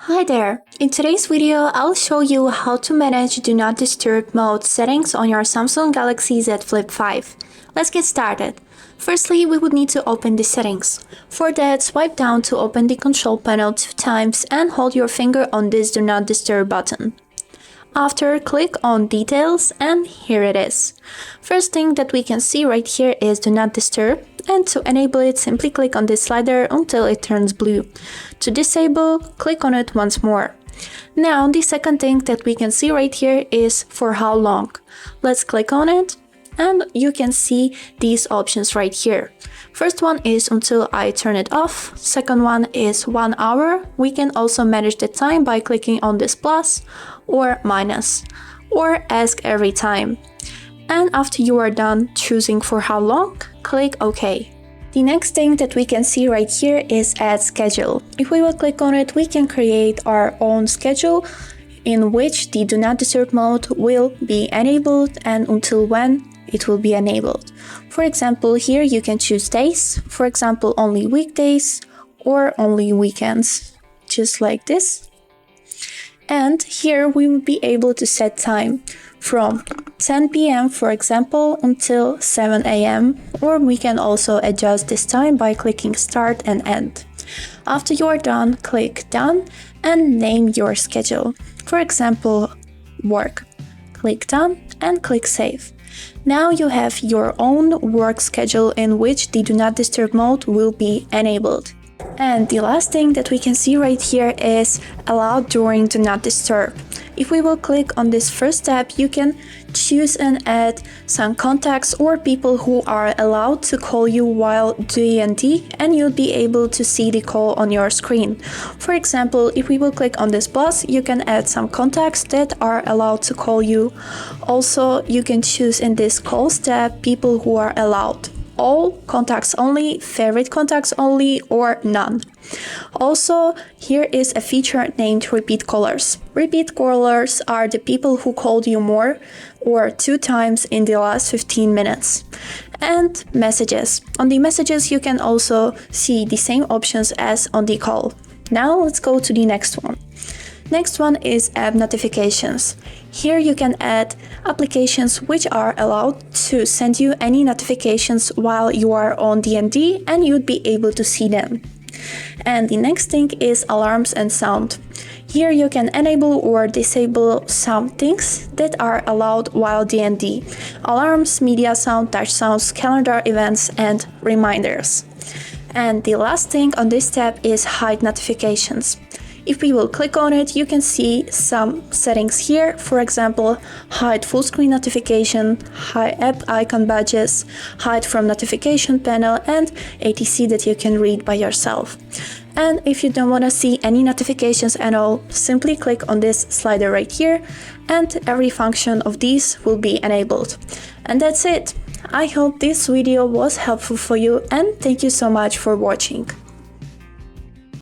Hi there! In today's video, I'll show you how to manage Do Not Disturb mode settings on your Samsung Galaxy Z Flip 5. Let's get started. Firstly, we would need to open the settings. For that, swipe down to open the control panel 2 times and hold your finger on this Do Not Disturb button. After, click on Details and here it is. First thing that we can see right here is Do Not Disturb, and to enable it, simply click on this slider until it turns blue. To disable, click on it once more. Now, the second thing that we can see right here is for how long. Let's click on it and you can see these options right here. First one is until I turn it off. Second one is 1 hour. We can also manage the time by clicking on this plus or minus or ask every time. And after you are done choosing for how long, click OK. The next thing that we can see right here is Add Schedule. If we will click on it, we can create our own schedule in which the Do Not Disturb mode will be enabled and until when it will be enabled. For example, here you can choose days, for example only weekdays or only weekends, just like this. And here we will be able to set time from 10 p.m. for example until 7 a.m. or we can also adjust this time by clicking Start and End. After you are done, click Done and name your schedule. For example, work. Click Done and click Save. Now you have your own work schedule in which the Do Not Disturb mode will be enabled. And the last thing that we can see right here is Allowed during Do Not Disturb. If we will click on this first tab, you can choose and add some contacts or people who are allowed to call you while DND, and you'll be able to see the call on your screen. For example, if we will click on this plus, you can add some contacts that are allowed to call you. Also, you can choose in this calls tab people who are allowed. All contacts only, favorite contacts only, or none. Also, here is a feature named Repeat Callers. Repeat callers are the people who called you more or 2 times in the last 15 minutes. And messages. On the messages, you can also see the same options as on the call. Now let's go to the next one. Next one is App Notifications. Here you can add applications which are allowed to send you any notifications while you are on DND and you'd be able to see them. And the next thing is Alarms and Sound. Here you can enable or disable some things that are allowed while DND. Alarms, media sound, touch sounds, calendar events, and reminders. And the last thing on this tab is Hide Notifications. If we will click on it, you can see some settings here. For example, hide full screen notification, hide app icon badges, hide from notification panel, and etc. that you can read by yourself. And if you don't want to see any notifications at all, simply click on this slider right here, and every function of these will be enabled. And that's it. I hope this video was helpful for you, and thank you so much for watching.